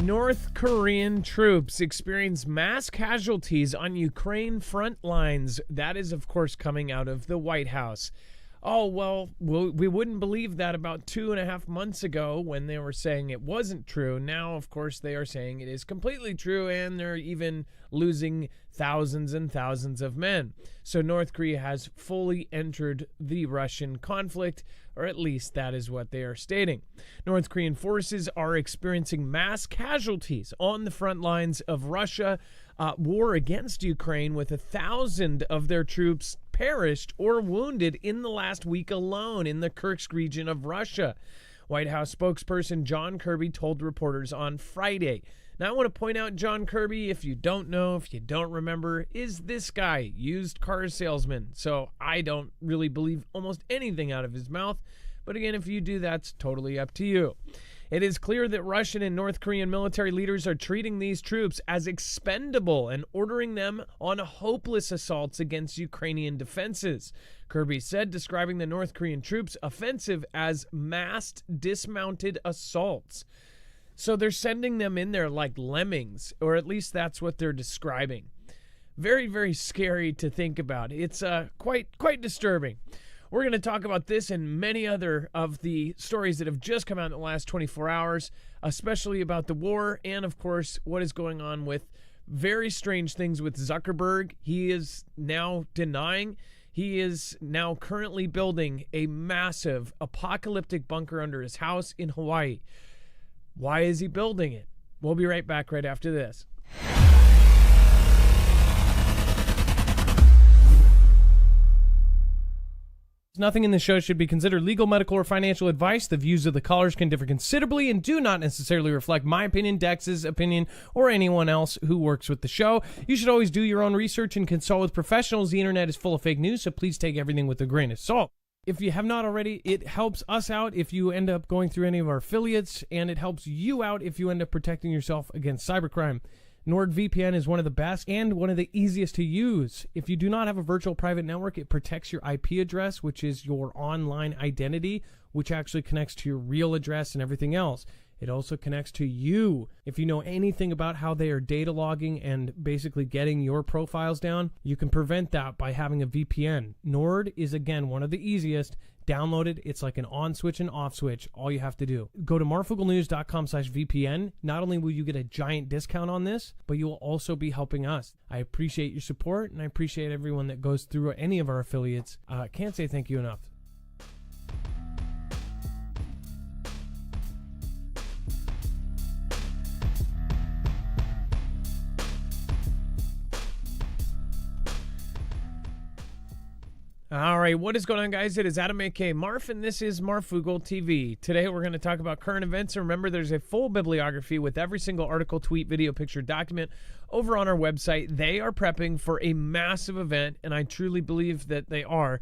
North Korean troops experience mass casualties on Ukraine front lines. That is, of course, coming out of the White House. Oh, well, we wouldn't believe that about 2.5 months ago when they were saying it wasn't true. Now, of course, they are saying it is completely true, and they're even losing thousands and thousands of men. So North Korea has fully entered the Russian conflict, or at least that is what they are stating. North Korean forces are experiencing mass casualties on the front lines of Russia war against Ukraine, with 1,000 of their troops perished or wounded in the last week alone in the Kursk region of Russia. White House spokesperson John Kirby told reporters on Friday. Now, I want to point out John Kirby, if you don't know, if you don't remember, is this guy, used car salesman. So I don't really believe almost anything out of his mouth. But again, if you do, that's totally up to you. It is clear that Russian and North Korean military leaders are treating these troops as expendable and ordering them on hopeless assaults against Ukrainian defenses, Kirby said, describing the North Korean troops' offensive as massed dismounted assaults. So they're sending them in there like lemmings, or at least that's what they're describing. Very, very scary to think about. It's quite disturbing. We're going to talk about this and many other of the stories that have just come out in the last 24 hours, especially about the war and, of course, what is going on with very strange things with Zuckerberg. He is now denying. He is now currently building a massive apocalyptic bunker under his house in Hawaii. Why is he building it? We'll be right back right after this. Nothing in this show should be considered legal, medical, or financial advice. The views of the callers can differ considerably and do not necessarily reflect my opinion, Dex's opinion, or anyone else who works with the show. You should always do your own research and consult with professionals. The internet is full of fake news, so please take everything with a grain of salt. If you have not already, it helps us out if you end up going through any of our affiliates, and it helps you out if you end up protecting yourself against cybercrime. NordVPN is one of the best and one of the easiest to use. If you do not have a virtual private network, it protects your IP address, which is your online identity, which actually connects to your real address and everything else. It also connects to you. If you know anything about how they are data logging and basically getting your profiles down, you can prevent that by having a VPN. Nord is, again, one of the easiest. Download it. It's like an on switch and off switch. All you have to do. Go to marfooglenews.com/VPN. Not only will you get a giant discount on this, but you will also be helping us. I appreciate your support, and I appreciate everyone that goes through any of our affiliates. Can't say thank you enough. All right, what is going on, guys? It is Adam, a.k.a. Marf, and this is Marfoogle TV. Today, we're going to talk about current events. And remember, there's a full bibliography with every single article, tweet, video, picture, document over on our website. They are prepping for a massive event, and I truly believe that they are.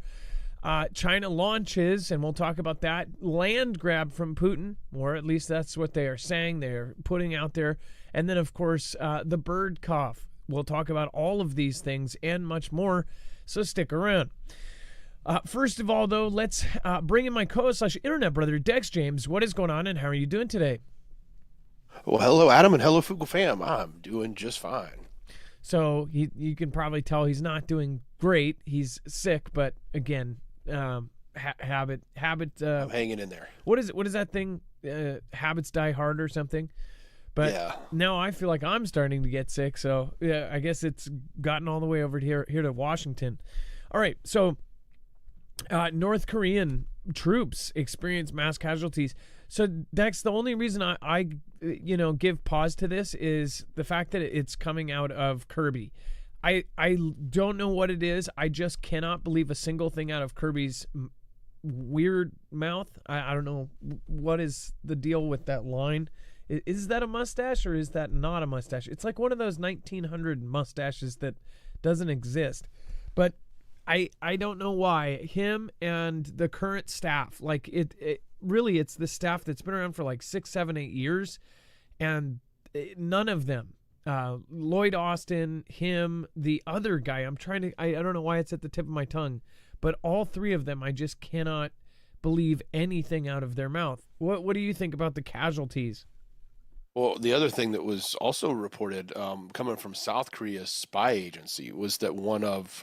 China launches, and we'll talk about that, land grab from Putin, or at least that's what they are saying. They're putting out there. And then, of course, the bird cough. We'll talk about all of these things and much more, so stick around. First of all, though, let's bring in my co-host/internet brother, Dex James. What is going on, and how are you doing today? Well, hello, Adam, and hello, Foogle fam. I'm doing just fine. So you can probably tell he's not doing great. He's sick, but again, habit. I'm hanging in there. What is that thing? Habits die hard or something. But yeah. Now I feel like I'm starting to get sick. So yeah, I guess it's gotten all the way over here to Washington. All right, so. North Korean troops experience mass casualties. So, Dex, the only reason I give pause to this is the fact that it's coming out of Kirby. I don't know what it is. I just cannot believe a single thing out of Kirby's weird mouth. I don't know what is the deal with that line. Is that a mustache or is that not a mustache? It's like one of those 1900 mustaches that doesn't exist. But I don't know why him and the current staff, like it really, it's the staff that's been around for like 6, 7, 8 years, and none of them, Lloyd Austin, him, the other guy, I don't know why it's at the tip of my tongue, but all three of them, I just cannot believe anything out of their mouth. What do you think about the casualties? Well, the other thing that was also reported coming from South Korea's spy agency was that one of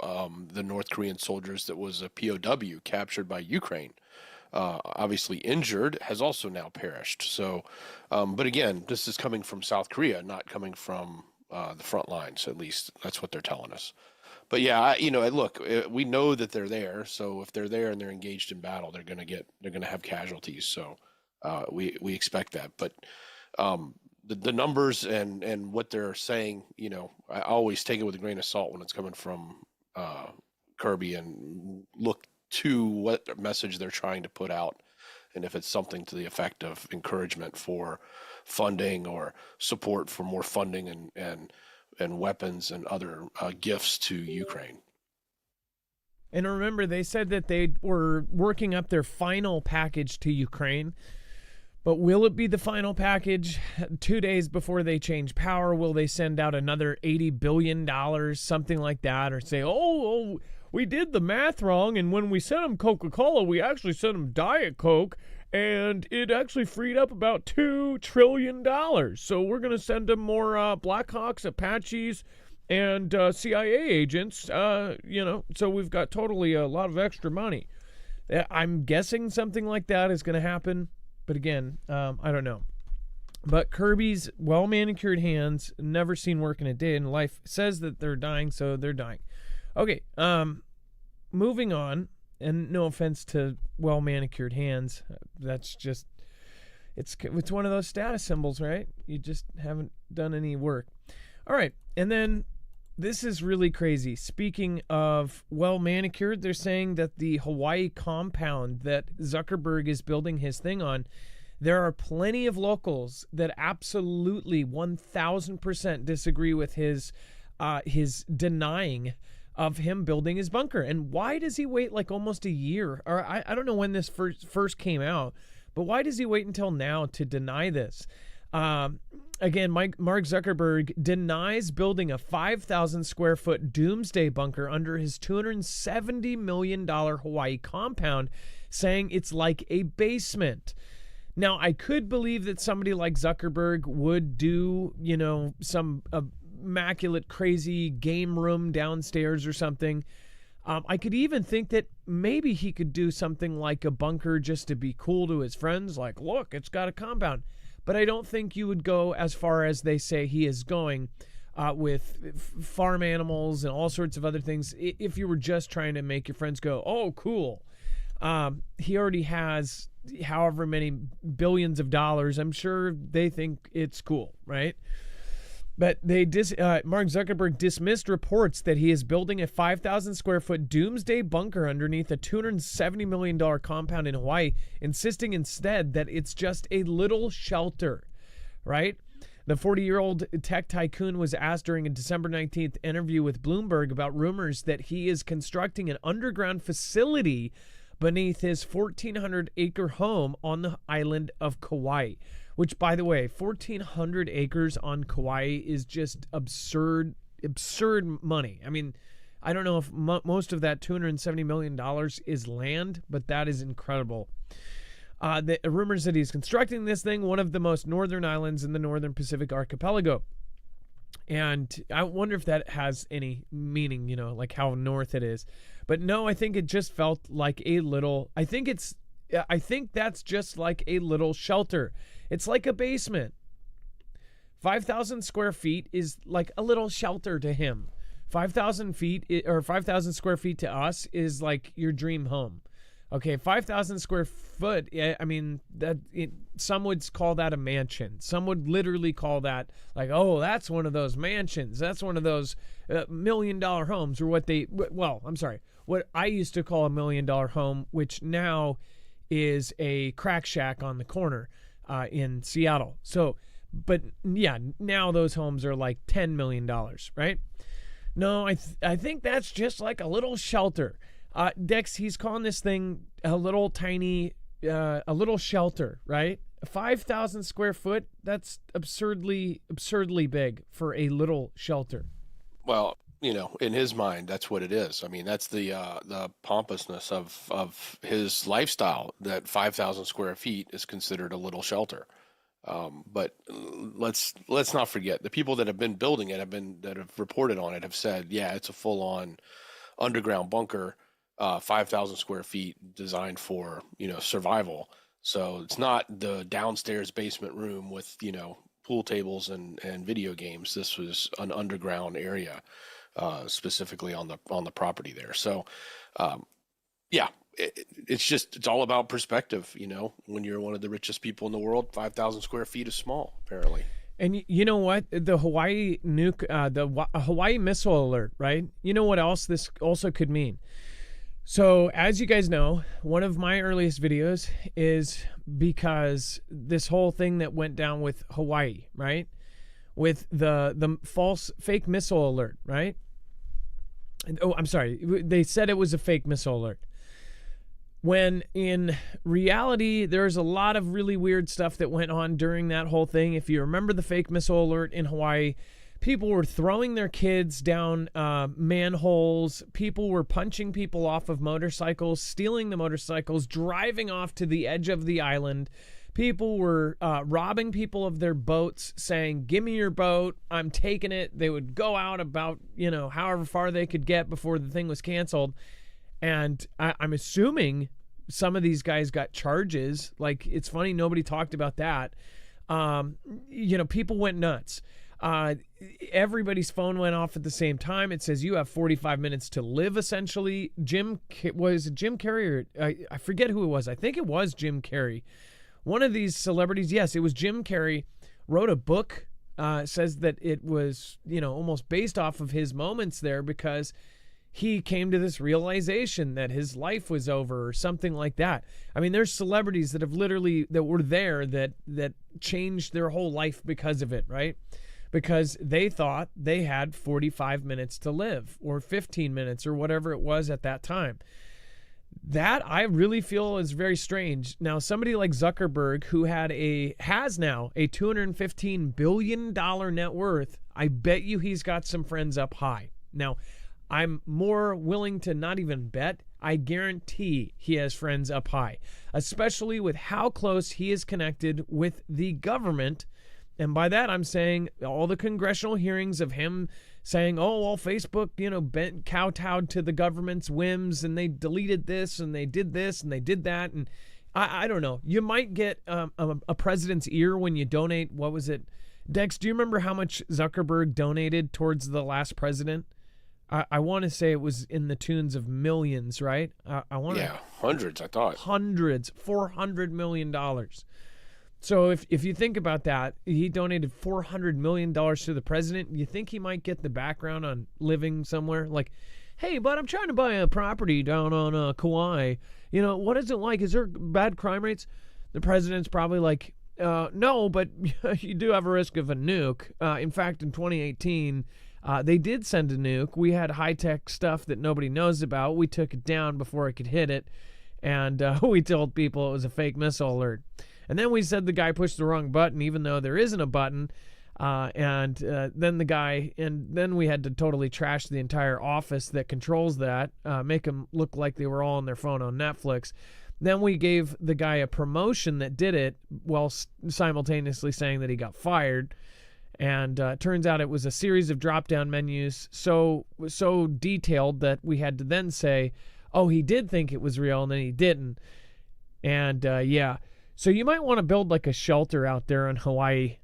the North Korean soldiers that was a POW captured by Ukraine, obviously injured, has also now perished. So, but again, this is coming from South Korea, not coming from the front lines. At least that's what they're telling us. But yeah, look, we know that they're there. So if they're there and they're engaged in battle, they're gonna have casualties. So we expect that. But the numbers and what they're saying, I always take it with a grain of salt when it's coming from Kirby, and look to what message they're trying to put out, and if it's something to the effect of encouragement for funding or support for more funding and weapons and other gifts to Ukraine. And remember, they said that they were working up their final package to Ukraine. But will it be the final package 2 days before they change power? Will they send out another $80 billion, something like that? Or say, oh, we did the math wrong, and when we sent them Coca-Cola, we actually sent them Diet Coke, and it actually freed up about $2 trillion. So we're going to send them more Blackhawks, Apaches, and CIA agents, so we've got totally a lot of extra money. I'm guessing something like that is going to happen. But again, I don't know. But Kirby's well-manicured hands, never seen work in a day in life, says that they're dying, so they're dying. Okay, moving on, and no offense to well-manicured hands, that's just, it's one of those status symbols, right? You just haven't done any work. All right, and then this is really crazy. Speaking of well-manicured, they're saying that the Hawaii compound that Zuckerberg is building his thing on, there are plenty of locals that absolutely 1,000% disagree with his denying of him building his bunker. And why does he wait like almost a year? Or I don't know when this first came out, but why does he wait until now to deny this? Again, Mark Zuckerberg denies building a 5,000 square foot doomsday bunker under his $270 million Hawaii compound, saying it's like a basement. Now, I could believe that somebody like Zuckerberg would do, some immaculate, crazy game room downstairs or something. I could even think that maybe he could do something like a bunker just to be cool to his friends, like, look, it's got a compound. But I don't think you would go as far as they say he is going with farm animals and all sorts of other things. If you were just trying to make your friends go, oh, cool. He already has however many billions of dollars. I'm sure they think it's cool, right? But Mark Zuckerberg dismissed reports that he is building a 5,000 square foot doomsday bunker underneath a $270 million compound in Hawaii, insisting instead that it's just a little shelter, right? The 40-year-old tech tycoon was asked during a December 19th interview with Bloomberg about rumors that he is constructing an underground facility beneath his 1,400-acre home on the island of Kauai. Which, by the way, 1,400 acres on Kauai is just absurd money. I mean, I don't know if most of that $270 million is land, but that is incredible. The rumors that he's constructing this thing, one of the most northern islands in the northern Pacific archipelago. And I wonder if that has any meaning, like how north it is. But no, I think it just felt like a little, I think that's just like a little shelter. It's like a basement. 5,000 square feet is like a little shelter to him. 5,000 feet or 5,000 square feet to us is like your dream home. Okay, 5,000 square foot. I mean, some would call that a mansion. Some would literally call that like, oh, that's one of those mansions. That's one of those $1 million homes, or what I used to call a $1 million home, which now is a crack shack on the corner in Seattle. So, but yeah, now those homes are like $10 million, right? No, I think that's just like a little shelter. Dex, he's calling this thing a little tiny, a little shelter, right? 5,000 square foot, that's absurdly big for a little shelter. Well, in his mind, that's what it is. I mean, that's the pompousness of his lifestyle, that 5,000 square feet is considered a little shelter. But let's not forget the people that have been building it that have reported on it have said, yeah, it's a full on underground bunker, 5,000 square feet, designed for survival. So it's not the downstairs basement room with pool tables and video games. This was an underground area, specifically on the property there. So yeah, it's all about perspective. When you're one of the richest people in the world, 5,000 square feet is small, apparently. And you know what? The Hawaii nuke, Hawaii missile alert, right? You know what else this also could mean? So as you guys know, one of my earliest videos is because this whole thing that went down with Hawaii, right? With the fake missile alert, right? Oh, I'm sorry. They said it was a fake missile alert. When in reality, there's a lot of really weird stuff that went on during that whole thing. If you remember the fake missile alert in Hawaii, people were throwing their kids down manholes. People were punching people off of motorcycles, stealing the motorcycles, driving off to the edge of the island. People were robbing people of their boats, saying, "Give me your boat, I'm taking it." They would go out about, however far they could get before the thing was canceled. And I'm assuming some of these guys got charges. Like, it's funny, nobody talked about that. People went nuts. Everybody's phone went off at the same time. It says you have 45 minutes to live, essentially. Jim Carrey, or I forget who it was. I think it was Jim Carrey. One of these celebrities, yes, it was Jim Carrey, wrote a book, says that it was, almost based off of his moments there, because he came to this realization that his life was over or something like that. I mean, there's celebrities that were there that changed their whole life because of it, right? Because they thought they had 45 minutes to live, or 15 minutes, or whatever it was at that time. That I really feel is very strange. Now, somebody like Zuckerberg, who has now a $215 billion net worth, I bet you he's got some friends up high. Now, I'm more willing to not even bet. I guarantee he has friends up high, especially with how close he is connected with the government. And by that, I'm saying all the congressional hearings of him saying, oh, well, Facebook, bent kowtowed to the government's whims, and they deleted this, and they did this, and they did that. And I don't know. You might get a president's ear when you donate. What was it? Dex, do you remember how much Zuckerberg donated towards the last president? I want to say it was in the tunes of millions, right? Hundreds, I thought. Hundreds, $400 million. So if you think about that, he donated $400 million to the president. You think he might get the background on living somewhere? Like, hey, but I'm trying to buy a property down on Kauai. What is it like? Is there bad crime rates? The president's probably like, no, but you do have a risk of a nuke. In fact, in 2018... they did send a nuke. We had high-tech stuff that nobody knows about. We took it down before it could hit it, and we told people it was a fake missile alert. And then we said the guy pushed the wrong button, even though there isn't a button. Then we had to totally trash the entire office that controls that, make them look like they were all on their phone on Netflix. Then we gave the guy a promotion that did it, while simultaneously saying that he got fired. And turns out it was a series of drop-down menus so detailed that we had to then say, oh, he did think it was real, and then he didn't. And yeah, so you might want to build like a shelter out there in Hawaii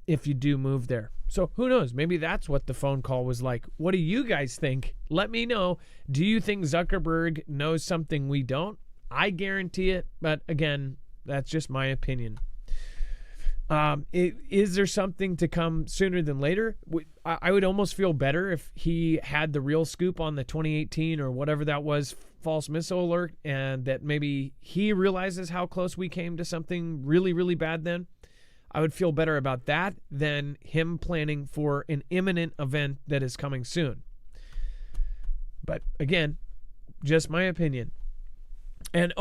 if you do move there. So who knows? Maybe that's what the phone call was like. What do you guys think? Let me know. Do you think Zuckerberg knows something we don't? I guarantee it. But again, that's just my opinion. Is there something to come sooner than later? I would almost feel better if he had the real scoop on the 2018 or whatever that was false missile alert, and that maybe he realizes how close we came to something really, really bad then. I would feel better about that than him planning for an imminent event that is coming soon. But again, just my opinion. And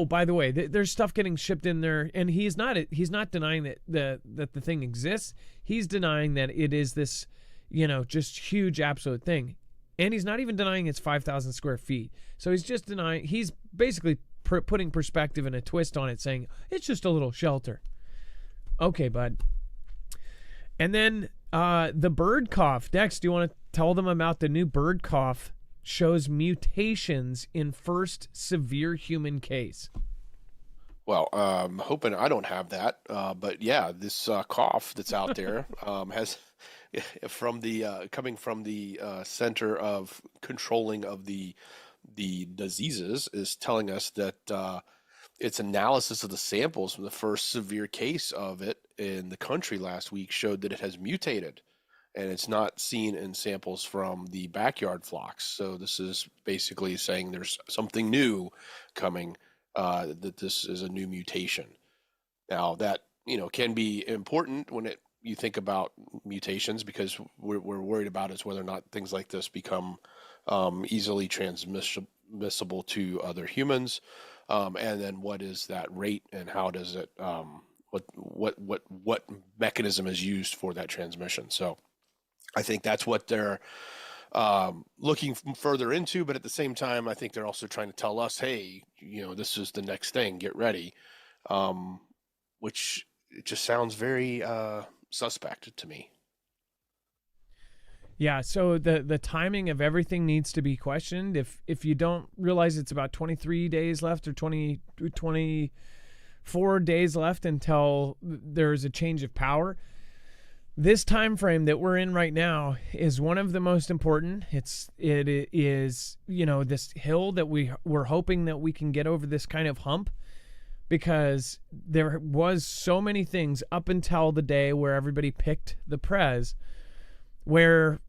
by the way, there's stuff getting shipped in there, and he's not denying that the thing exists. He's denying that it is this, just huge absolute thing, and he's not even denying it's 5,000 square feet. So he's just denying. He's basically putting perspective and a twist on it, saying it's just a little shelter. Okay, bud. And then the bird cough. Dex, do you want to tell them about the new bird cough shows mutations in first severe human case? Well, I'm hoping I don't have that, but yeah, this cough that's out there has from the coming from the Center of Controlling of the Diseases is telling us that its analysis of the samples from the first severe case of it in the country last week showed that it has mutated, and it's not seen in samples from the backyard flocks. So this is basically saying there's something new coming, that this is a new mutation. Now that can be important when you think about mutations, because we're worried about is whether or not things like this become easily transmissible to other humans, and then what is that rate, and how does it what mechanism is used for that transmission. So I think that's what they're looking further into, but at the same time, I think they're also trying to tell us, hey, this is the next thing, get ready, which it just sounds very suspect to me. Yeah, so the timing of everything needs to be questioned. If you don't realize it's about 23 days left, or 24 days left until there's a change of power, this time frame that we're in right now is one of the most important. It is this hill that we're hoping that we can get over, this kind of hump, because there was so many things up until the day where everybody picked the prez, where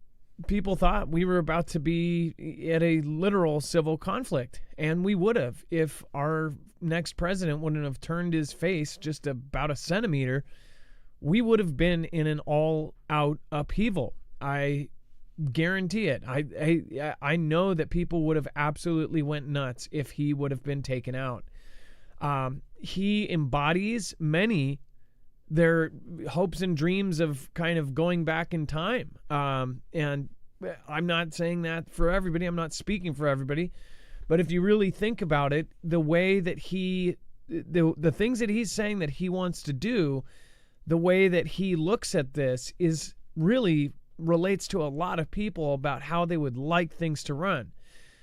people thought we were about to be at a literal civil conflict, and we would have if our next president wouldn't have turned his face just about a centimeter. We would have been in an all-out upheaval. I guarantee it. I know that people would have absolutely went nuts if he would have been taken out. He embodies many their hopes and dreams of kind of going back in time. And I'm not saying that for everybody. I'm not speaking for everybody. But if you really think about it, the way that the things that he's saying that he wants to do, the way that he looks at this is really relates to a lot of people about how they would like things to run.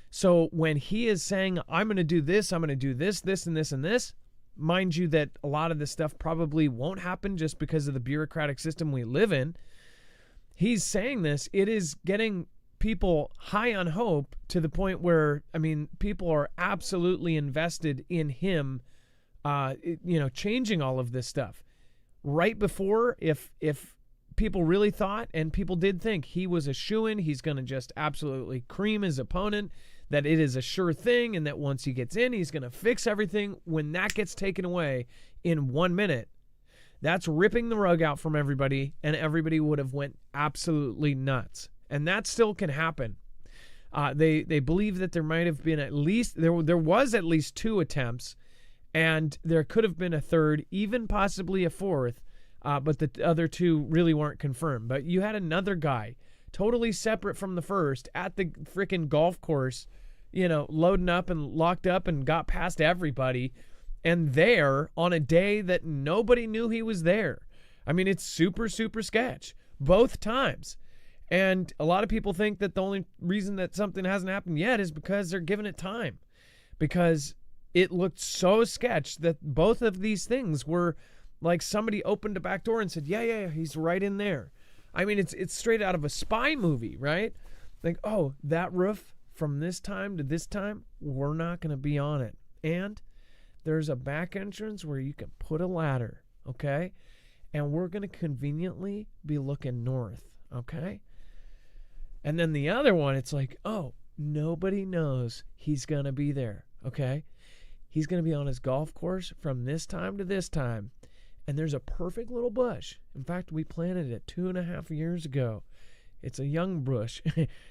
So when he is saying, I'm going to do this, I'm going to do this, this, and this, and this, mind you that a lot of this stuff probably won't happen just because of the bureaucratic system we live in. He's saying this, it is getting people high on hope to the point where, people are absolutely invested in him, changing all of this stuff. Right before, if people really thought, and people did think he was a shoo-in, he's going to just absolutely cream his opponent, that it is a sure thing, and that once he gets in, he's going to fix everything. When that gets taken away in 1 minute, that's ripping the rug out from everybody, and everybody would have went absolutely nuts. And that still can happen. They believe that there might have been there was at least 2 attempts, and there could have been a third, even possibly a fourth, but the other 2 really weren't confirmed. But you had another guy, totally separate from the first, at the freaking golf course, loading up and locked up and got past everybody, and there on a day that nobody knew he was there. It's super, super sketch, both times. And a lot of people think that the only reason that something hasn't happened yet is because they're giving it time, because it looked so sketch that both of these things were like somebody opened a back door and said, yeah, he's right in there. It's straight out of a spy movie, right? Like, oh, that roof from this time to this time, we're not going to be on it. And there's a back entrance where you can put a ladder, okay? And we're going to conveniently be looking north, okay? And then the other one, it's like, oh, nobody knows he's going to be there, okay? He's going to be on his golf course from this time to this time. And there's a perfect little bush. In fact, we planted it 2.5 years ago. It's a young bush.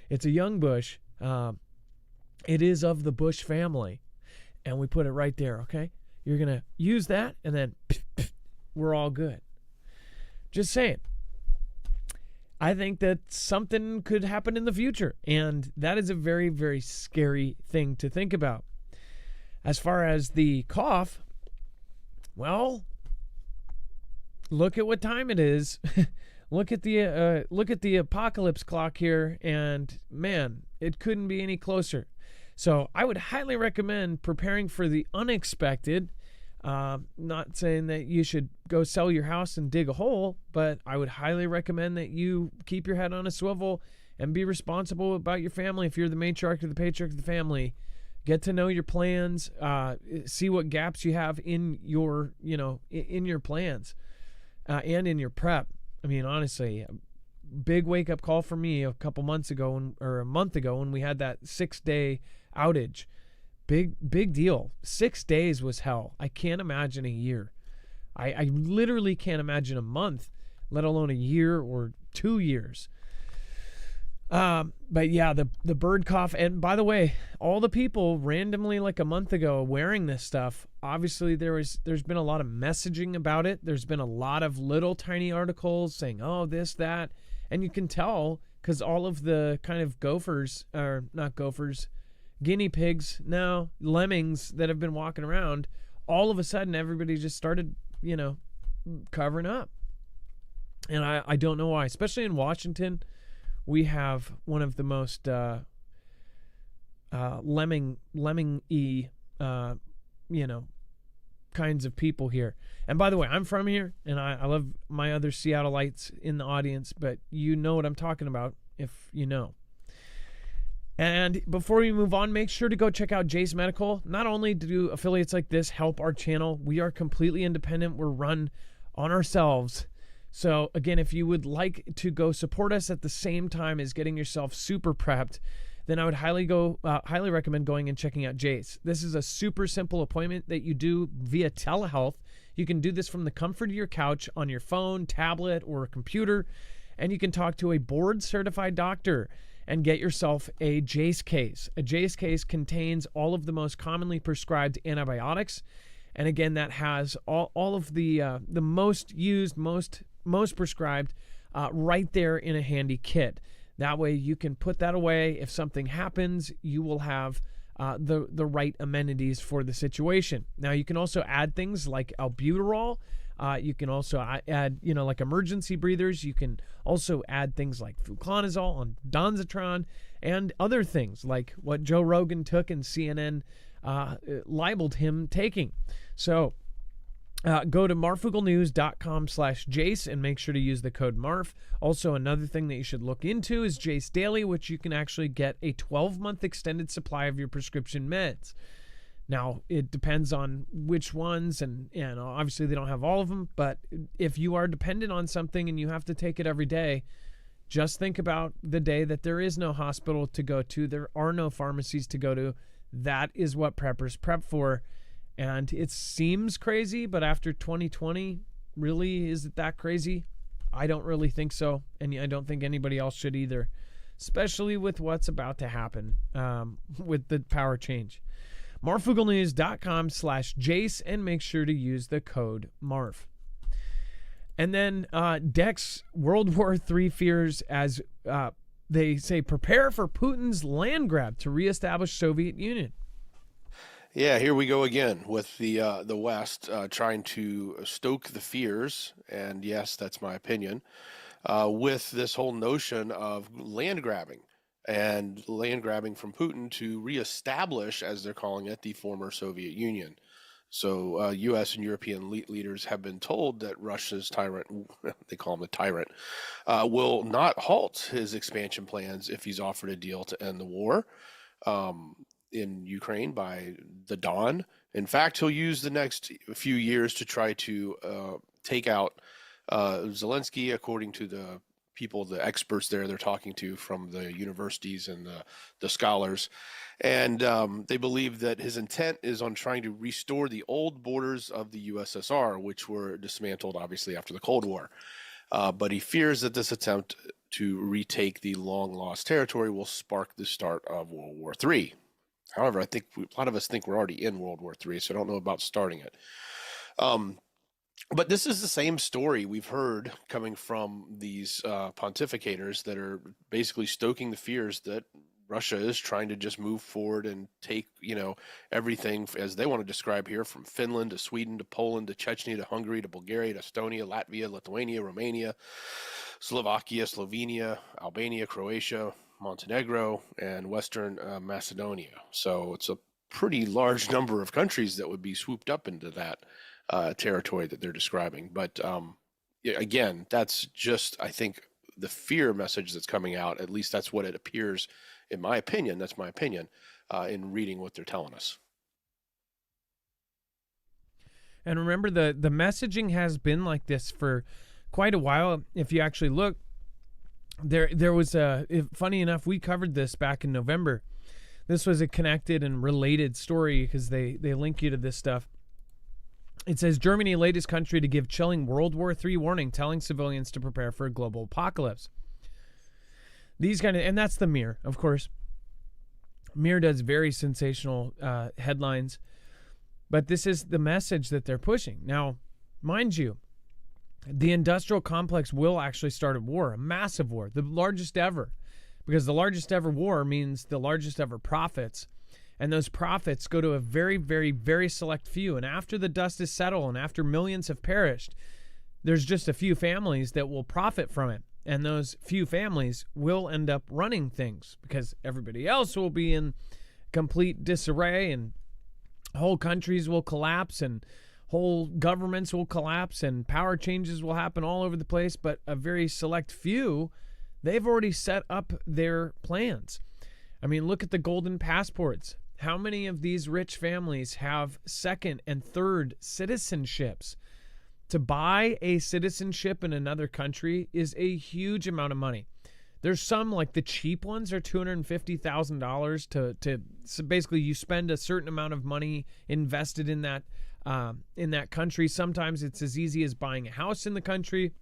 It's a young bush. It is of the bush family. And we put it right there, okay? You're going to use that, and then we're all good. Just saying. I think that something could happen in the future. And that is a very, very scary thing to think about. As far as the cough, well, look at what time it is. Look at the apocalypse clock here, and man, it couldn't be any closer. So I would highly recommend preparing for the unexpected. Not saying that you should go sell your house and dig a hole, but I would highly recommend that you keep your head on a swivel and be responsible about your family. If you're the matriarch or the patriarch of the family, get to know your plans, see what gaps you have in your, in your plans, and in your prep. I mean, honestly, big wake up call for me a couple months ago, or a month ago, when we had that 6-day outage. Big deal. 6 days was hell. I can't imagine a year. I literally can't imagine a month, let alone a year or 2 years. But yeah, the bird cough. And by the way, all the people randomly like a month ago wearing this stuff, obviously there's been a lot of messaging about it. There's been a lot of little tiny articles saying, oh, this, that. And you can tell because all of the kind of gophers, or not gophers, guinea pigs, no, lemmings that have been walking around, all of a sudden everybody just started, covering up. And I don't know why, especially in Washington. We have one of the most lemming-y, kinds of people here. And by the way, I'm from here, and I love my other Seattleites in the audience, but you know what I'm talking about if you know. And before we move on, make sure to go check out Jace Medical. Not only do affiliates like this help our channel, we are completely independent. We're run on ourselves. So again, if you would like to go support us at the same time as getting yourself super prepped, then I would highly recommend going and checking out Jace. This is a super simple appointment that you do via telehealth. You can do this from the comfort of your couch on your phone, tablet, or a computer, and you can talk to a board-certified doctor and get yourself a Jace case. A Jace case contains all of the most commonly prescribed antibiotics, and again, that has all of the most used, most prescribed right there in a handy kit. That way you can put that away. If something happens, you will have the right amenities for the situation. Now, you can also add things like albuterol. You can also add, like emergency breathers. You can also add things like fluconazole and donzatron and other things like what Joe Rogan took and CNN libeled him taking. So go to marfooglenews.com/Jace and make sure to use the code MARF. Also, another thing that you should look into is Jace Daily, which you can actually get a 12-month extended supply of your prescription meds. Now, it depends on which ones, and obviously they don't have all of them, but if you are dependent on something and you have to take it every day, just think about the day that there is no hospital to go to, there are no pharmacies to go to. That is what preppers prep for. And it seems crazy, but after 2020, really, is it that crazy? I don't really think so, and I don't think anybody else should either, especially with what's about to happen with the power change. marfooglenews.com/Jace and make sure to use the code MARF. And then Dex World War III fears as they say prepare for Putin's land grab to reestablish Soviet Union. Yeah, here we go again with the West trying to stoke the fears, and yes, that's my opinion, with this whole notion of land grabbing from Putin to reestablish, as they're calling it, the former Soviet Union. So U.S. and European leaders have been told that Russia's tyrant, they call him a tyrant, will not halt his expansion plans if he's offered a deal to end the war in Ukraine by the dawn. In fact, he'll use the next few years to try to take out Zelensky, according to the people, the experts they're talking to from the universities and the scholars. And they believe that his intent is on trying to restore the old borders of the USSR, which were dismantled, obviously, after the Cold War. But he fears that this attempt to retake the long-lost territory will spark the start of World War III. However, I think a lot of us think we're already in World War III, so I don't know about starting it. But this is the same story we've heard coming from these pontificators that are basically stoking the fears that Russia is trying to just move forward and take, everything as they want to describe here, from Finland to Sweden to Poland to Chechnya to Hungary to Bulgaria to Estonia, Latvia, Lithuania, Romania, Slovakia, Slovenia, Albania, Croatia, Montenegro, and Western Macedonia. So it's a pretty large number of countries that would be swooped up into that territory that they're describing. But again, that's just, I think, the fear message that's coming out. At least that's what it appears, in my opinion. That's my opinion in reading what they're telling us. And remember, the messaging has been like this for quite a while. If you actually look, there was funny enough, we covered this back in November. This was a connected and related story because they link you to this stuff. It says, Germany, latest country to give chilling World War III warning, telling civilians to prepare for a global apocalypse. And that's the Mirror, of course. Mirror does very sensational headlines, but this is the message that they're pushing. Now, mind you, the industrial complex will actually start a war, a massive war, the largest ever, because the largest ever war means the largest ever profits. And those profits go to a very, very, very select few. And after the dust is settled and after millions have perished, there's just a few families that will profit from it. And those few families will end up running things because everybody else will be in complete disarray, and whole countries will collapse and whole governments will collapse and power changes will happen all over the place. But a very select few, they've already set up their plans. I mean, look at the golden passports. How many of these rich families have second and third citizenships? To buy a citizenship in another country is a huge amount of money. There's some, like the cheap ones, are $250,000 so basically you spend a certain amount of money invested in that country. Sometimes it's as easy as buying a house in the country.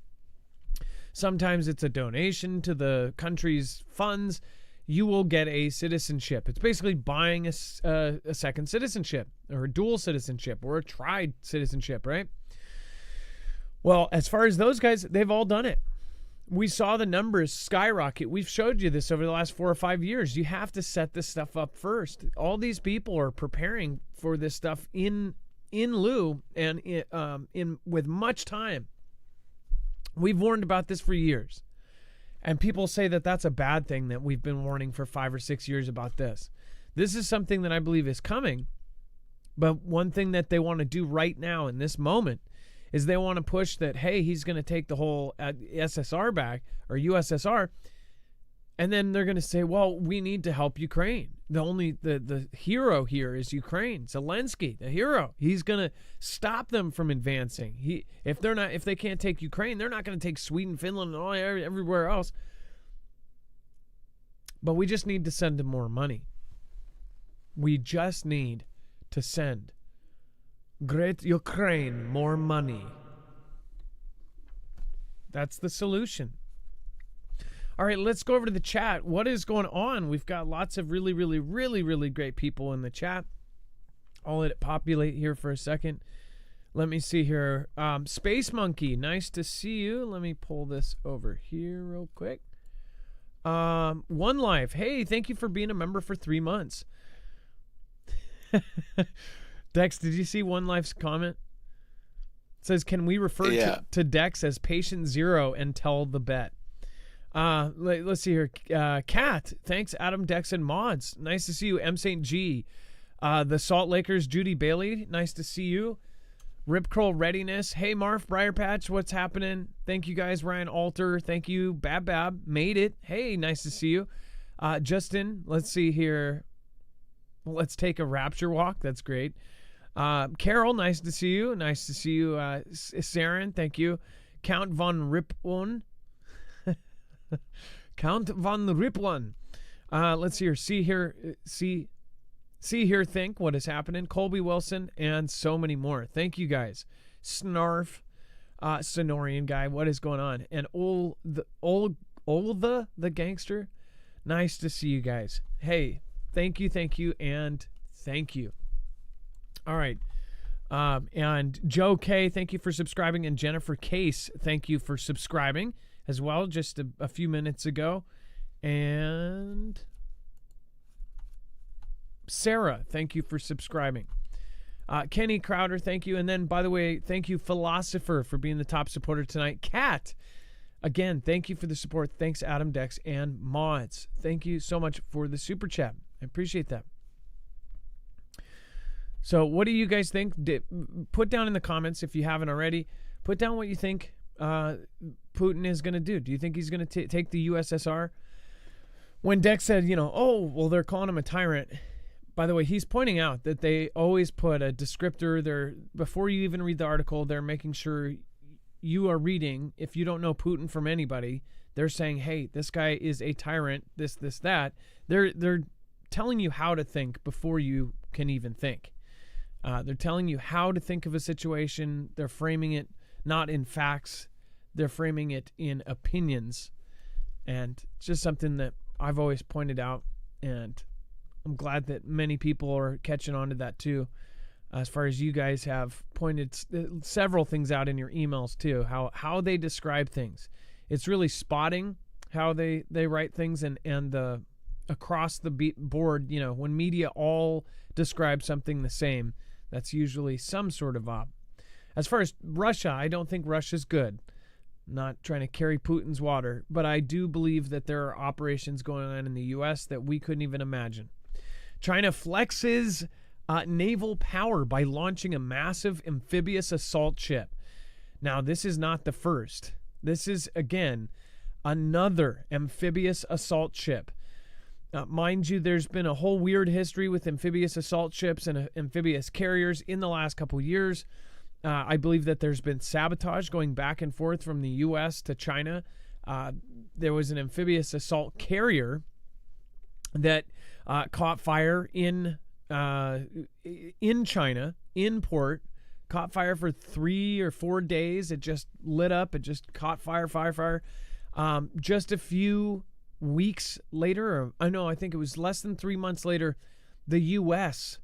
Sometimes it's a donation to the country's funds. You will get a citizenship. It's basically buying a second citizenship, or a dual citizenship, or a tried citizenship, right? Well, as far as those guys, they've all done it. We saw the numbers skyrocket. We've showed you this over the last 4 or 5 years. You have to set this stuff up first. All these people are preparing for this stuff in lieu and with much time. We've warned about this for years. And people say that that's a bad thing, that we've been warning for 5 or 6 years about this. This is something that I believe is coming. But one thing that they want to do right now in this moment is they want to push that, hey, he's going to take the whole SSR back, or USSR. And then they're going to say, well, we need to help Ukraine. The hero here is Ukraine. Zelensky, the hero. He's going to stop them from advancing. If they can't take Ukraine, they're not going to take Sweden, Finland, and everywhere else. But we just need to send them more money. We just need to send Great Ukraine more money. That's the solution. All right, let's go over to the chat. What is going on? We've got lots of really, really, really, really great people in the chat. I'll let it populate here for a second. Let me see here. Space Monkey, nice to see you. Let me pull this over here real quick. One Life, hey, thank you for being a member for 3 months. Dex, did you see One Life's comment? It says, can we refer to Dex as patient zero and tell the bet? Let's see here. Kat, thanks, Adam, Dex, and Mods. Nice to see you. M. St. G. The Salt Lakers, Judy Bailey. Nice to see you. Rip Curl Readiness. Hey, Marf, Briar Patch, what's happening? Thank you, guys. Ryan Alter, thank you. Bab, made it. Hey, nice to see you. Justin, let's see here. Let's take a rapture walk. That's great. Carol, nice to see you. Nice to see you. Saren, thank you. Count von Ripon. Count von Ripon. Let's see here. See here, think what is happening. Colby Wilson and so many more. Thank you, guys. Snarf, Sonorian guy, what is going on? And the gangster. Nice to see you guys. Hey, thank you, and thank you. All right. And Joe K, thank you for subscribing. And Jennifer Case, thank you for subscribing as well, just a few minutes ago. And Sarah, thank you for subscribing. Kenny Crowder, thank you. And then, by the way, thank you, Philosopher, for being the top supporter tonight. Kat, again, thank you for the support. Thanks, Adam, Dex, and Mods. Thank you so much for the super chat. I appreciate that. So what do you guys think? Put down in the comments, if you haven't already, put down what you think Putin is going to do. Do you think he's going to take the USSR? When Dex said, oh, well, they're calling him a tyrant. By the way, he's pointing out that they always put a descriptor there before you even read the article. They're making sure you are reading. If you don't know Putin from anybody, they're saying, hey, this guy is a tyrant, this, that. They're telling you how to think before you can even think. They're telling you how to think of a situation. They're framing it not in facts. They're framing it in opinions. And it's just something that I've always pointed out, and I'm glad that many people are catching on to that too. As far as you guys have pointed several things out in your emails too, how they describe things. It's really spotting how they write things, and the across the board, when media all describe something the same, that's usually some sort of op. As far as Russia, I don't think Russia's good. Not trying to carry Putin's water, but I do believe that there are operations going on in the U.S. that we couldn't even imagine. China flexes naval power by launching a massive amphibious assault ship. Now, this is not the first. This is, again, another amphibious assault ship. Mind you, there's been a whole weird history with amphibious assault ships and amphibious carriers in the last couple years. I believe that there's been sabotage going back and forth from the U.S. to China. There was an amphibious assault carrier that caught fire in China, in port, caught fire for 3 or 4 days. It just lit up. It just caught fire. Just a few weeks later, I think it was less than 3 months later, the U.S.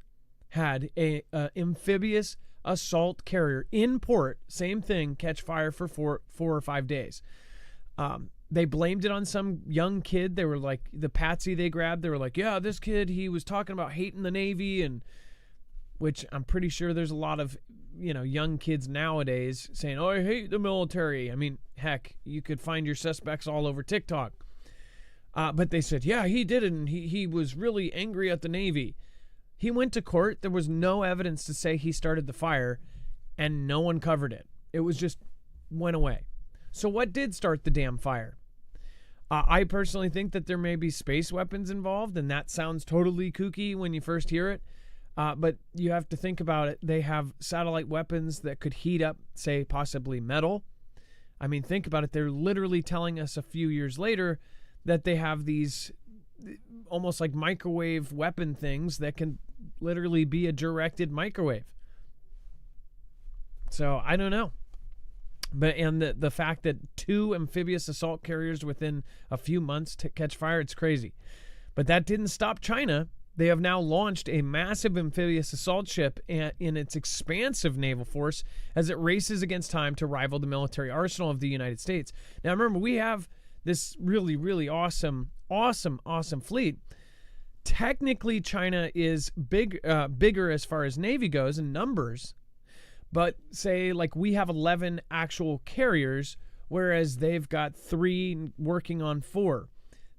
had a amphibious assault carrier in port, same thing, catch fire for 4 or 5 days. They blamed it on some young kid. They were like, the patsy they grabbed, they were like, yeah, this kid, he was talking about hating the Navy, and which I'm pretty sure there's a lot of, young kids nowadays saying, oh, I hate the military. I mean, heck, you could find your suspects all over TikTok. But they said, yeah, he did it, and he was really angry at the Navy. He went to court. There was no evidence to say he started the fire, and no one covered it. It was just went away. So what did start the damn fire? I personally think that there may be space weapons involved, and that sounds totally kooky when you first hear it. But you have to think about it. They have satellite weapons that could heat up, say, possibly metal. I mean, think about it. They're literally telling us a few years later that they have these almost like microwave weapon things that can literally be a directed microwave. So I don't know. But and the fact that 2 amphibious assault carriers within a few months to catch fire, it's crazy. But that didn't stop China. They have now launched a massive amphibious assault ship in its expansive naval force as it races against time to rival the military arsenal of the United States. Now remember, we have this really, really awesome fleet. Technically, China is bigger as far as Navy goes in numbers, but say like we have 11 actual carriers, whereas they've got 3 working on 4.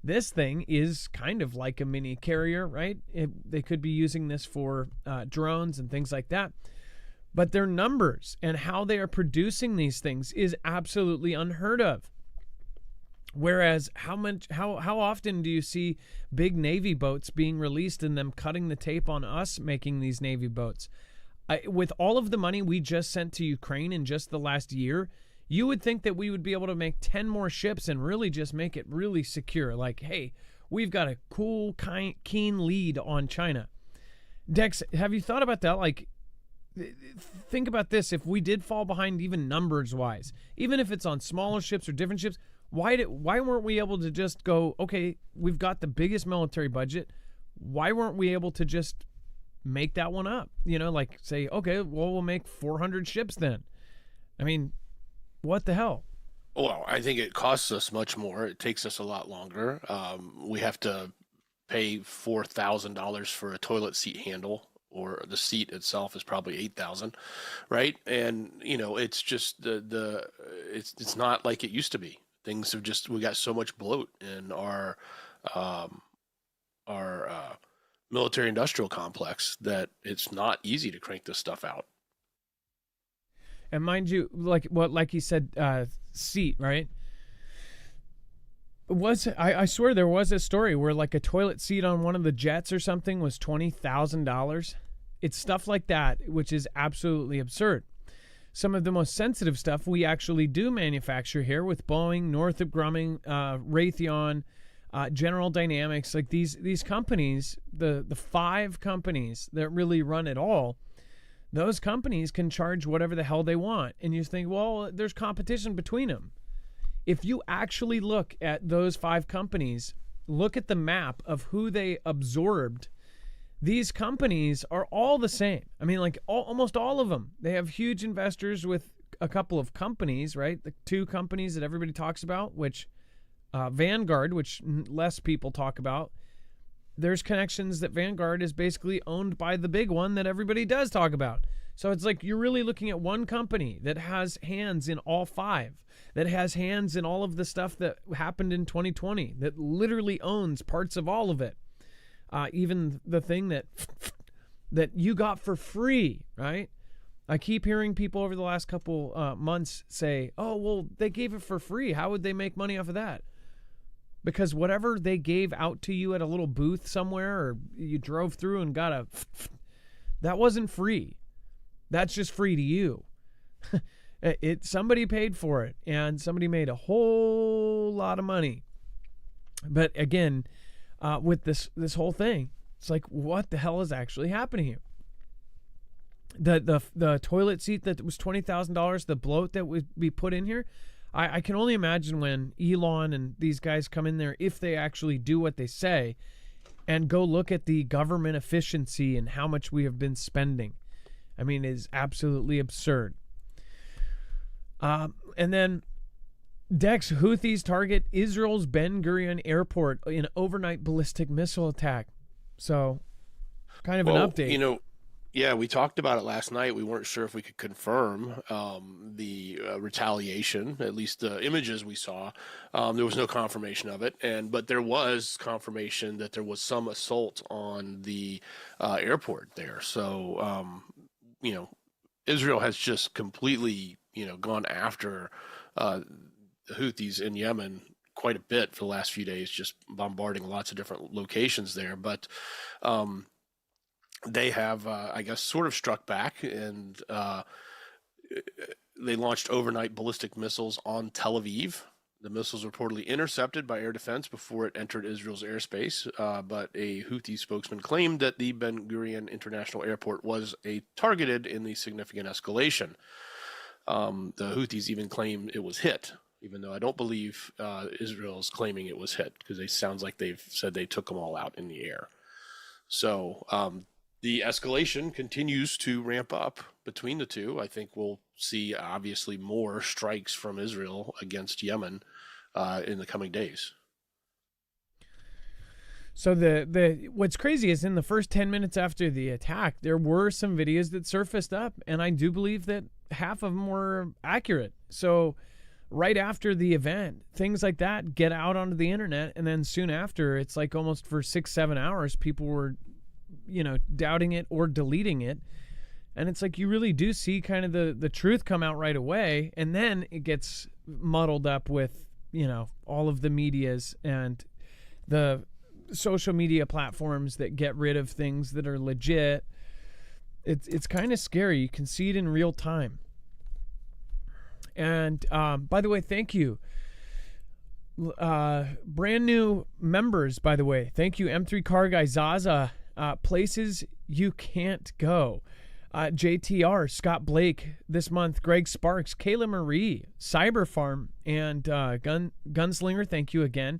This thing is kind of like a mini carrier, right? They could be using this for drones and things like that. But their numbers and how they are producing these things is absolutely unheard of. Whereas how often do you see big Navy boats being released and them cutting the tape on us making these Navy boats? With all of the money we just sent to Ukraine in just the last year, you would think that we would be able to make 10 more ships and really just make it really secure. Like, hey, we've got a cool, keen lead on China. Dex, have you thought about that? Like, think about this. If we did fall behind even numbers-wise, even if it's on smaller ships or different ships, why weren't we able to just go, okay, we've got the biggest military budget. Why weren't we able to just make that one up? Like say, okay, well, we'll make 400 ships then. I mean, what the hell? Well, I think it costs us much more. It takes us a lot longer. We have to pay $4,000 for a toilet seat handle, or the seat itself is probably 8,000, right? And it's just it's not like it used to be. Things have just we got so much bloat in um, our military industrial complex that it's not easy to crank this stuff out. And mind you, like you said, seat, right? I swear there was a story where like a toilet seat on one of the jets or something was $20,000. It's stuff like that, which is absolutely absurd. Some of the most sensitive stuff we actually do manufacture here with Boeing, Northrop Grumman, Raytheon, General Dynamics. Like these companies, the 5 companies that really run it all, those companies can charge whatever the hell they want. And you think, well, there's competition between them. If you actually look at those 5 companies, look at the map of who they absorbed, these companies are all the same. I mean, like almost all of them. They have huge investors with a couple of companies, right? The 2 companies that everybody talks about, which Vanguard, which less people talk about. There's connections that Vanguard is basically owned by the big one that everybody does talk about. So it's like you're really looking at one company that has hands in all 5, that has hands in all of the stuff that happened in 2020, that literally owns parts of all of it. Even the thing that you got for free, right? I keep hearing people over the last couple months say, oh, well, they gave it for free. How would they make money off of that? Because whatever they gave out to you at a little booth somewhere, or you drove through and got that wasn't free. That's just free to you. Somebody paid for it, and somebody made a whole lot of money. But again, with this whole thing, it's like, what the hell is actually happening here? The toilet seat that was $20,000, the bloat that would be put in here. I can only imagine when Elon and these guys come in there, if they actually do what they say, and go look at the government efficiency and how much we have been spending. I mean, it is absolutely absurd. And then Dex, Houthis target Israel's Ben Gurion airport in overnight ballistic missile attack. So, kind of an update. Yeah, we talked about it last night. We weren't sure if we could confirm the retaliation. At least the images we saw, there was no confirmation of it. But there was confirmation that there was some assault on the airport there. So, Israel has just completely, gone after the Houthis in Yemen quite a bit for the last few days, just bombarding lots of different locations there. But they have, I guess, sort of struck back, and they launched overnight ballistic missiles on Tel Aviv. The missiles were reportedly intercepted by air defense before it entered Israel's airspace, but a Houthi spokesman claimed that the Ben Gurion International Airport was targeted in the significant escalation. The Houthis even claim it was hit, even though I don't believe Israel's claiming it was hit, because it sounds like they've said they took them all out in the air. So the escalation continues to ramp up between the two. I think we'll see, obviously, more strikes from Israel against Yemen in the coming days. So the what's crazy is in the first 10 minutes after the attack, there were some videos that surfaced up, and I do believe that half of them were accurate. So right after the event, things like that get out onto the internet, and then soon after, it's like almost for 6-7 hours, people were doubting it or deleting it. And it's like you really do see kind of the truth come out right away, and then it gets muddled up with, all of the medias and the social media platforms that get rid of things that are legit. It's kind of scary. You can see it in real time. And by the way, thank you. Brand new members, by the way. Thank you, M3 Car Guy Zaza. Places you can't go. JTR, Scott Blake this month, Greg Sparks, Kayla Marie, Cyber Farm, and Gunslinger, thank you again.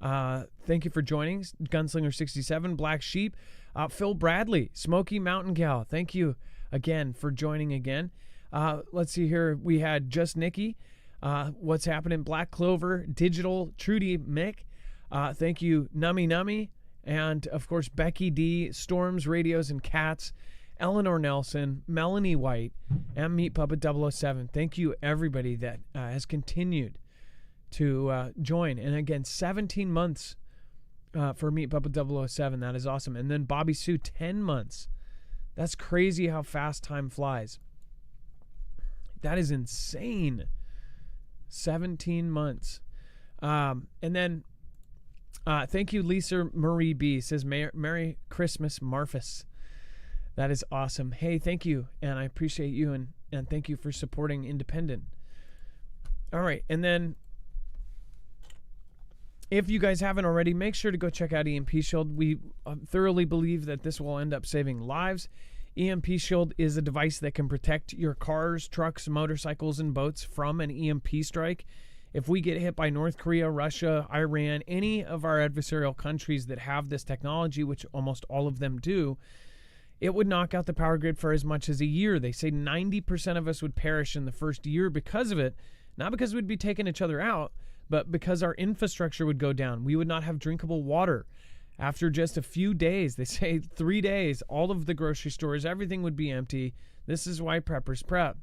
Thank you for joining. Gunslinger 67, Black Sheep, Phil Bradley, Smoky Mountain Gal, thank you again for joining again. Let's see here. We had Just Nikki, What's Happening, Black Clover, Digital, Trudy Mick, thank you, Nummy Nummy, And, of course, Becky D, Storms, Radios, and Cats, Eleanor Nelson, Melanie White, and Meat Puppet 007. Thank you, everybody that has continued to join. And, again, 17 months for Meat Puppet 007. That is awesome. And then Bobby Sue, 10 months. That's crazy how fast time flies. That is insane. 17 months. And then thank you, Lisa Marie B. Says, Merry Christmas, Marfus. That is awesome. Hey, thank you. And I appreciate you. And thank you for supporting Independent. All right. And then if you guys haven't already, make sure to go check out EMP Shield. We thoroughly believe that this will end up saving lives. EMP Shield is a device that can protect your cars, trucks, motorcycles, and boats from an EMP strike. If we get hit by North Korea, Russia, Iran, any of our adversarial countries that have this technology, which almost all of them do, it would knock out the power grid for as much as a year. They say 90% of us would perish in the first year because of it, not because we'd be taking each other out, but because our infrastructure would go down. We would not have drinkable water. After just a few days, they say 3 days, all of the grocery stores, everything would be empty. This is why preppers prep.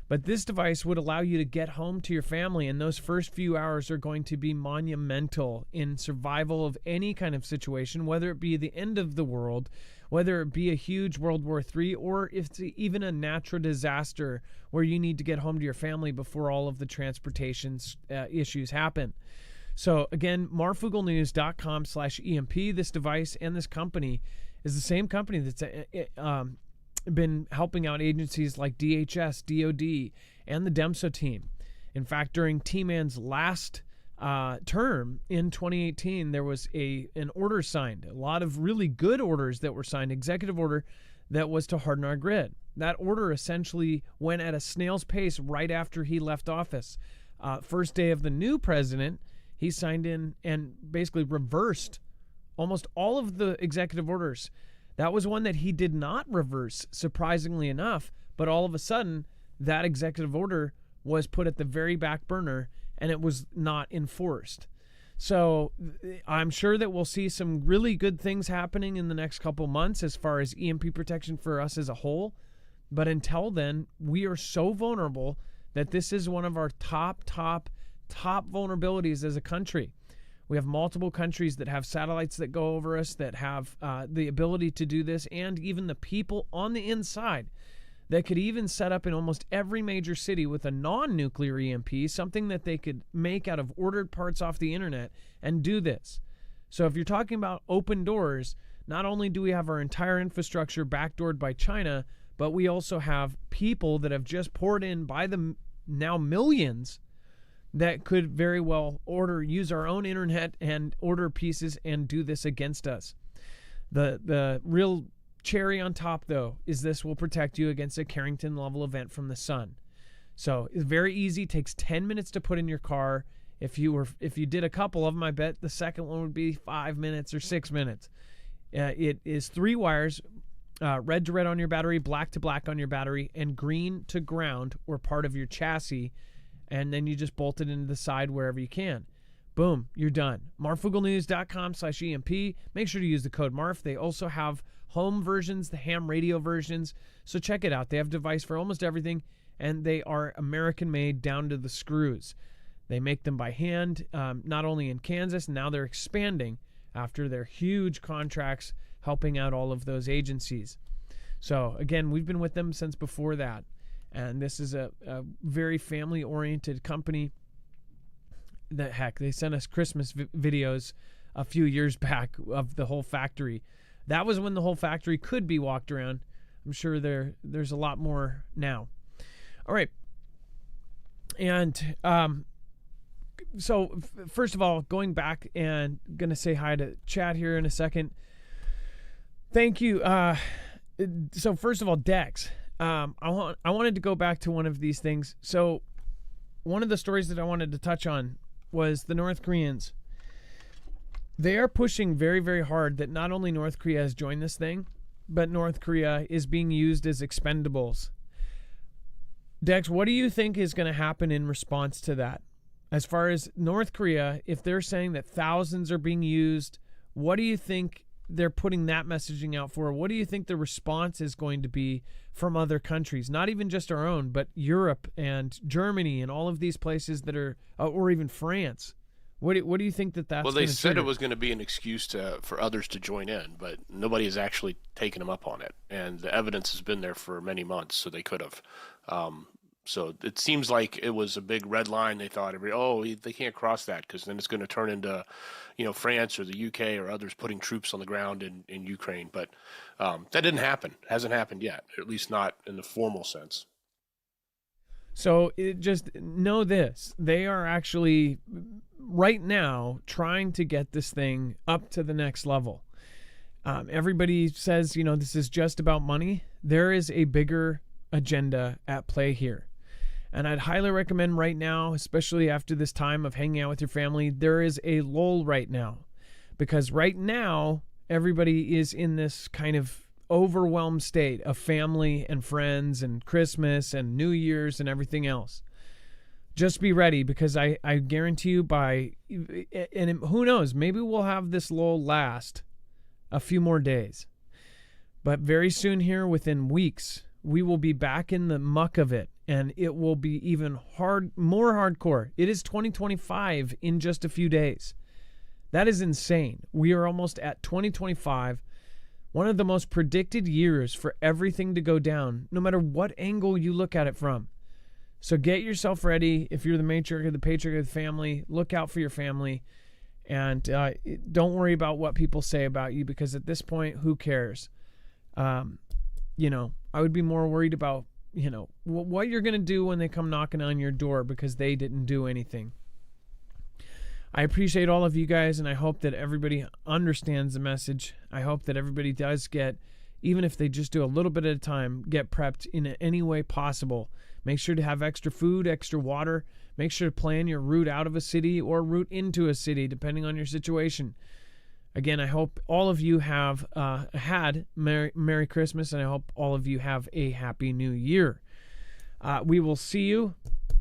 But this device would allow you to get home to your family, and those first few hours are going to be monumental in survival of any kind of situation, whether it be the end of the world, whether it be a huge World War III, or if it's even a natural disaster where you need to get home to your family before all of the transportation issues happen. So again, marfugglenews.com/EMP. This device and this company is the same company that's been helping out agencies like DHS, DOD, and the DEMSO team. In fact, during T-Man's last term in 2018, there was an order signed, a lot of really good orders that were signed, executive order that was to harden our grid. That order essentially went at a snail's pace right after he left office. First day of the new president, he signed in and basically reversed almost all of the executive orders. That was one that he did not reverse, surprisingly enough, but all of a sudden, that executive order was put at the very back burner and it was not enforced. So I'm sure that we'll see some really good things happening in the next couple months as far as EMP protection for us as a whole. But until then, we are so vulnerable that this is one of our top vulnerabilities as a country. We have multiple countries that have satellites that go over us, that have the ability to do this, and even the people on the inside that could even set up in almost every major city with a non-nuclear EMP, something that they could make out of ordered parts off the internet and do this. So if you're talking about open doors, not only do we have our entire infrastructure backdoored by China, but we also have people that have just poured in by the now millions that could very well use our own internet and order pieces and do this against us. The real cherry on top, though, is this will protect you against a Carrington-level event from the sun. So it's very easy. Takes 10 minutes to put in your car. If you did a couple of them, I bet the second one would be 5 minutes or 6 minutes. It is 3 wires, red to red on your battery, black to black on your battery, and green to ground or part of your chassis. And then you just bolt it into the side wherever you can. Boom, you're done. marfugglenews.com/EMP. Make sure to use the code MARF. They also have home versions, the ham radio versions. So check it out. They have a device for almost everything, and they are American-made down to the screws. They make them by hand, not only in Kansas, now they're expanding after their huge contracts helping out all of those agencies. So again, we've been with them since before that. And this is a very family-oriented company. They sent us Christmas videos a few years back of the whole factory. That was when the whole factory could be walked around. I'm sure there's a lot more now. All right. And so first of all, going back and going to say hi to Chad here in a second. Thank you. So first of all, Dex. I wanted to go back to one of these things. So one of the stories that I wanted to touch on was the North Koreans. They are pushing very, very hard that not only North Korea has joined this thing, but North Korea is being used as expendables. Dex, what do you think is going to happen in response to that? As far as North Korea, if they're saying that thousands are being used, What do you think they're putting that messaging out for? What do you think the response is going to be from other countries? Not even just our own, but Europe and Germany and all of these places that are, or even France. What do you think that's Well, they said trigger? it was going to be an excuse for others to join in, but nobody has actually taken them up on it. And the evidence has been there for many months, so they could have. So it seems like it was a big red line. They thought, they can't cross that because then it's going to turn into, France or the UK or others putting troops on the ground in Ukraine. But that didn't happen. It hasn't happened yet, at least not in the formal sense. So just know this. They are actually right now trying to get this thing up to the next level. Everybody says, this is just about money. There is a bigger agenda at play here. And I'd highly recommend right now, especially after this time of hanging out with your family, there is a lull right now. Because right now, everybody is in this kind of overwhelmed state of family and friends and Christmas and New Year's and everything else. Just be ready, because I guarantee you and who knows, maybe we'll have this lull last a few more days. But very soon here, within weeks, we will be back in the muck of it, and it will be even more hardcore. It is 2025 in just a few days. That is insane. We are almost at 2025, one of the most predicted years for everything to go down, no matter what angle you look at it from. So get yourself ready. If you're the matriarch or the patriarch of the family, look out for your family, and don't worry about what people say about you, because at this point, who cares? I would be more worried about, what you're going to do when they come knocking on your door because they didn't do anything. I appreciate all of you guys, and I hope that everybody understands the message. I hope that everybody does get, even if they just do a little bit at a time, get prepped in any way possible. Make sure to have extra food, extra water. Make sure to plan your route out of a city or route into a city, depending on your situation. Again, I hope all of you have had Merry Christmas, and I hope all of you have a Happy New Year. We will see you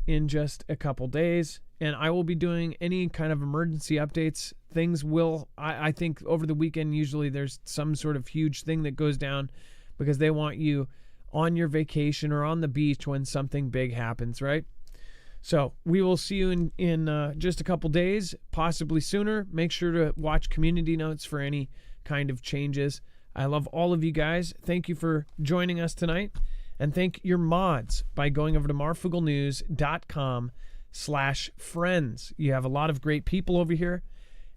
in just a couple days, and I will be doing any kind of emergency updates. Things will, I think over the weekend, usually there's some sort of huge thing that goes down because they want you on your vacation or on the beach when something big happens, right? So we will see you in just a couple days, possibly sooner. Make sure to watch community notes for any kind of changes. I love all of you guys. Thank you for joining us tonight. And thank your mods by going over to marfooglenews.com/friends. You have a lot of great people over here.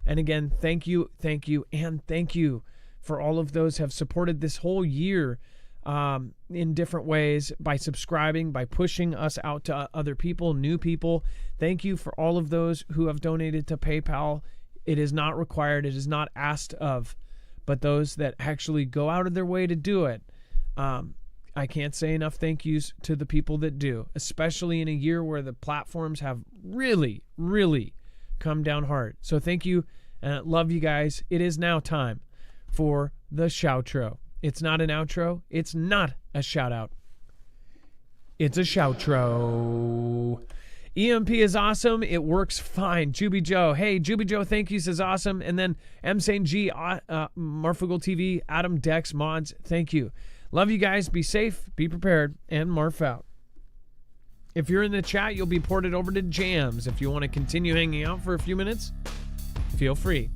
And again, thank you, and thank you for all of those who have supported this whole year in different ways, by subscribing, by pushing us out to other people, new people. Thank you for all of those who have donated to PayPal. It is not required. It is not asked of, but those that actually go out of their way to do it. I can't say enough thank yous to the people that do, especially in a year where the platforms have really, really come down hard. So thank you, and love you guys. It is now time for the shoutro. It's not an outro. It's not a shout out. It's a shoutro. EMP is awesome. It works fine. Juby Joe. Hey, Juby Joe, thank you, says awesome. And then M. St. G, Marfoogle TV, Adam Dex, mods, thank you. Love you guys. Be safe, be prepared, and Marf out. If you're in the chat, you'll be ported over to Jams. If you want to continue hanging out for a few minutes, feel free.